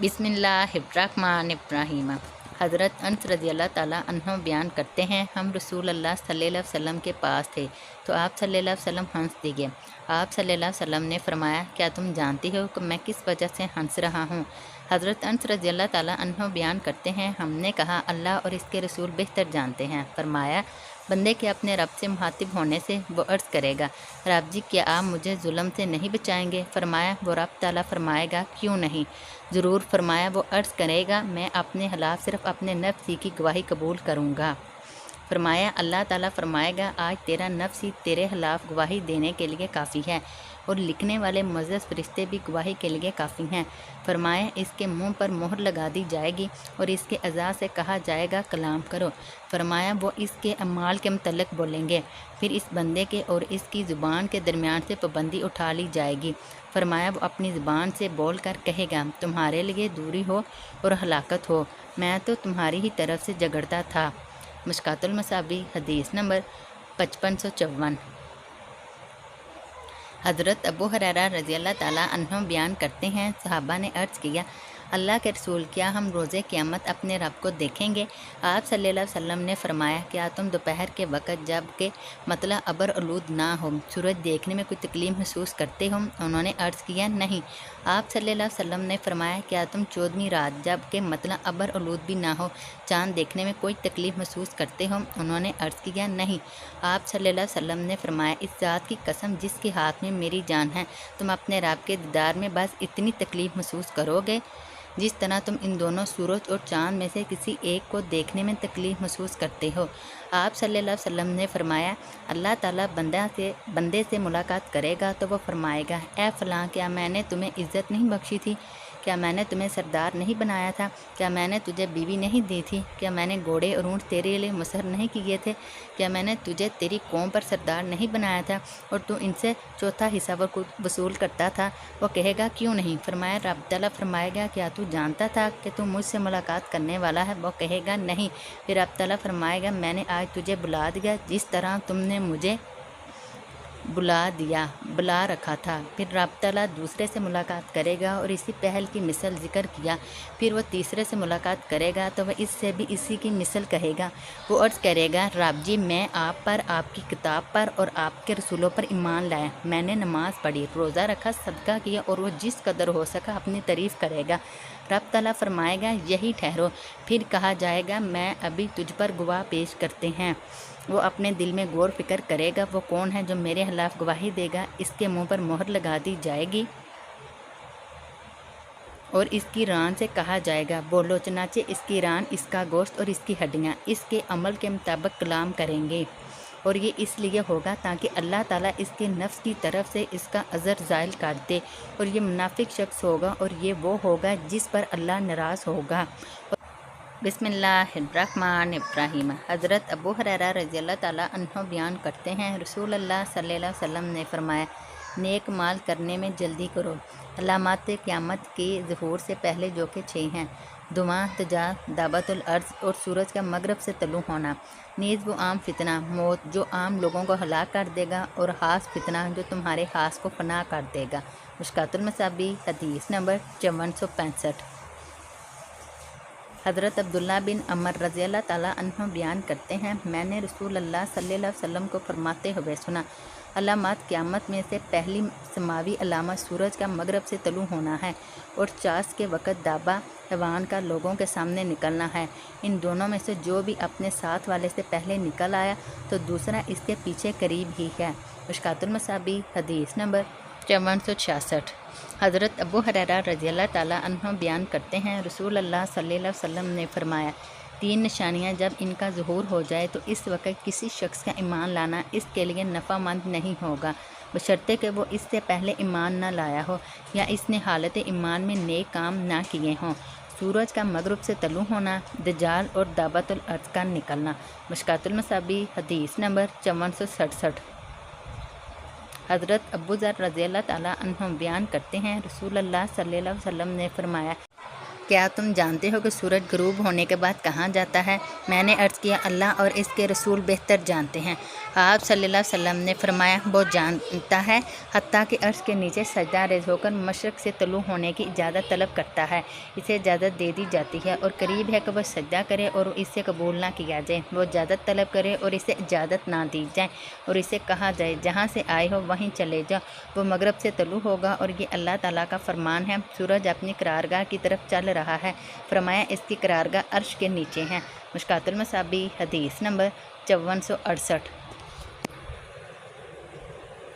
बिस्मिल्लाहिर्रहमानिर्रहीम। हज़रत अनस रज़ी अल्लाह ताला अन्हु बयान करते हैं, हम रसूल अल्लाह सल्लल्लाहु अलैहि वसल्लम के पास थे तो आप सल्लल्लाहु अलैहि वसल्लम हंस दिए। आप सल्लल्लाहु अलैहि वसल्लम ने फरमाया, क्या तुम जानती हो कि मैं किस वजह से हंस रहा हूँ? हज़रत अनस रज़ी अल्लाह ताला अन्हु बयान करते हैं, हमने कहा अल्लाह और इसके रसूल बेहतर जानते हैं। फरमाया, बंदे के अपने रब से मुखातिब होने से वो अर्ज़ करेगा, रब जी क्या आप मुझे जुल्म से नहीं बचाएंगे? फरमाया, वो रब ताला फरमाएगा, क्यों नहीं, ज़रूर। फरमाया, वो अर्ज़ करेगा, मैं अपने खिलाफ सिर्फ़ अपने नफ्स ही की गवाही कबूल करूँगा। फरमाया, अल्लाह ताला फरमाएगा, आज तेरा नफ्स ही तेरे खिलाफ गवाही देने के लिए काफ़ी है और लिखने वाले मुअज़्ज़ज़ फरिश्ते भी गवाही के लिए काफ़ी हैं। फरमाया, इसके मुंह पर मोहर लगा दी जाएगी और इसके अज़ा से कहा जाएगा कलाम करो। फरमाया, वो इसके अमाल के मुतल्लिक़ बोलेंगे, फिर इस बंदे के और इसकी ज़ुबान के दरमियान से पाबंदी उठा ली जाएगी। फरमाया, वो अपनी ज़ुबान से बोल कर कहेगा, तुम्हारे लिए दूरी हो और हलाकत हो, मैं तो तुम्हारी ही तरफ से झगड़ता था। मिशकातुल मसाबी हदीस नंबर 5554। हज़रत अबू हुरैरा रज़ी अल्लाह ताला अन्हु बयान करते हैं, सहाबा ने अर्ज़ किया, अल्लाह के रसूल, क्या हम रोज़े क़यामत अपने रब को देखेंगे? आप सल्लल्लाहु अलैहि वसल्लम ने फरमाया, क्या तुम दोपहर के वक़्त जब के मतलब अबर आलूद ना हो सूरज देखने में कोई तकलीफ़ महसूस करते हो? उन्होंने अर्ज़ किया, नहीं। आप सल्लल्लाहु अलैहि वसल्लम ने फरमाया, क्या तुम 14वीं रात जब के मतलब अबर आलूद भी ना हो चाँद देखने में कोई तकलीफ़ महसूस करते हो? उन्होंने अर्ज़ किया, नहीं। आप सल्लल्लाहु अलैहि वसल्लम ने फरमाया, इस ज़ात की कसम जिसके हाथ में मेरी जान है, तुम अपने रब के दीदार में बस इतनी तकलीफ़ महसूस करोगे जिस तरह तुम इन दोनों सूरज और चाँद में से किसी एक को देखने में तकलीफ़ महसूस करते हो। आप सल्लल्लाहु अलैहि वसल्लम ने फरमाया, अल्लाह ताला बंदे से मुलाकात करेगा तो वो फरमाएगा, ए फ़लाँ, क्या मैंने तुम्हें इज़्ज़त नहीं बख्शी थी? क्या मैंने तुम्हें सरदार नहीं बनाया था? क्या मैंने तुझे बीवी नहीं दी थी? क्या मैंने घोड़े और ऊँट तेरे लिए मुसहर नहीं किए थे? क्या मैंने तुझे तेरी कौम पर सरदार नहीं बनाया था और तू इनसे चौथा हिस्सा वसूल करता था? वो कहेगा, क्यों नहीं? फरमाया, रब ताला फरमाएगा, क्या तू जानता था कि तू मुझसे मुलाकात करने वाला है? वो कहेगा, नहीं। फिर रब ताला फरमाएगा, मैंने आज तुझे बुला दिया जिस तरह तुमने मुझे बुला रखा था। फिर रब ताला दूसरे से मुलाकात करेगा और इसी पहल की मिसल ज़िक्र किया। फिर वह तीसरे से मुलाकात करेगा तो वह इससे भी इसी की मिसल कहेगा। वो अर्ज़ करेगा, रब जी, मैं आप पर, आपकी किताब पर और आपके रसूलों पर ईमान लाया, मैंने नमाज़ पढ़ी, रोज़ा रखा, सदका किया और वो जिस कदर हो सका अपनी तारीफ़ करेगा। रब ताला फरमाएगा, यही ठहरो। फिर कहा जाएगा, मैं अभी तुझ पर गवाह पेश करते हैं। वो अपने दिल में गौर फिक्र करेगा, वो कौन है जो मेरे खिलाफ गवाही देगा? इसके मुंह पर मोहर लगा दी जाएगी और इसकी रान से कहा जाएगा, बोलो। चनाचे इसकी रान, इसका गोश्त और इसकी हड्डियाँ इसके अमल के मुताबिक कलाम करेंगे और ये इसलिए होगा ताकि अल्लाह ताला इसके नफ्स की तरफ से इसका अज़र ज़ाइल कर दे और ये मुनाफिक शख्स होगा और ये वो होगा जिस पर अल्लाह नाराज़ होगा। बिस्मिल्लाहिर्रहमानिर्रहीम। हज़रत अबू हुरैरा रज़ी अल्लाह ताला अन्हु बयान करते हैं, रसूल अल्लाह सल्लल्लाहु अलैहि वसल्लम ने फरमाया, नेक माल करने में जल्दी करो। अलामात क़यामत के ज़हूर से पहले जो कि 6 हैं, धुआं, तजाल, दाबतुल अर्ज़ और सूरज का मगरब से तलू होना, नीज़ वो आम फितना मौत जो आम लोगों को हलाक कर देगा और ख़ास फितना जो तुम्हारे ख़ास को फना कर देगा। मिशकातुल मसाबी हदीस नंबर 5465। हज़रत अब्दुल्ला बिन अमर रज़ी अल्लाह ताला अन्हु बयान करते हैं, मैंने रसूल अल्लाह सल्लल्लाहु अलैहि वसल्लम को फरमाते हुए सुना, अलामात क़यामत में से पहली समावी अलामत सूरज का मगरब से तलू होना है और चास के वक़्त दाबा हैवान का लोगों के सामने निकलना है। इन दोनों में से जो भी अपने साथ वाले से पहले निकल आया तो दूसरा इसके पीछे करीब ही है। मिशकातुल मसाबी हदीस नंबर 5466। हज़रत अबू हुरैरा रज़ी अल्लाह ताला अन्हु बयान करते हैं, रसूल अल्लाह सल्लल्लाहु अलैहि वसल्लम ने फरमाया, 3 निशानियाँ जब इनका ज़ुहूर हो जाए तो इस वक्त किसी शख्स का ईमान लाना इसके लिए नफ़ामंद नहीं होगा, बशर्ते कि वो इससे पहले ईमान ना लाया हो या इसने हालत ईमान में नेक काम ना किए हों। सूरज का मगरब से तलू होना, दज्जाल और दाबतुल अर्ज़ का निकलना। मिशकातुल मसाबी हदीस नंबर 5467। हज़रत अबू ज़र रज़ी अल्लाह ताला अन्हु बयान करते हैं, रसूल अल्लाह सल्लल्लाहु अलैहि वसल्लम ने फरमाया, کیا تم جانتے ہو کہ سورج غروب ہونے کے بعد کہاں جاتا ہے؟ میں نے عرض کیا اللہ اور اس کے رسول بہتر جانتے ہیں۔ آپ صلی اللہ علیہ وسلم نے فرمایا وہ جانتا ہے، حتیٰ کہ عرش کے نیچے سجدہ ریز ہو کر مشرق سے طلوع ہونے کی اجازت طلب کرتا ہے، اسے اجازت دے دی جاتی ہے، اور قریب ہے کہ وہ سجدہ کرے اور اسے قبول نہ کیا جائے، وہ اجازت طلب کرے اور اسے اجازت نہ دی جائے، اور اسے کہا جائے جہاں سے آئے ہو وہیں چلے جاؤ، وہ مغرب سے طلوع ہوگا، اور یہ اللہ تعالیٰ کا فرمان ہے۔ سورج اپنی قرارگاہ کی طرف چل رہا ہے، فرمایا اس کی قرارگاہ عرش کے نیچے ہے۔ مشکوٰۃ المصابیح، حدیث نمبر 5468۔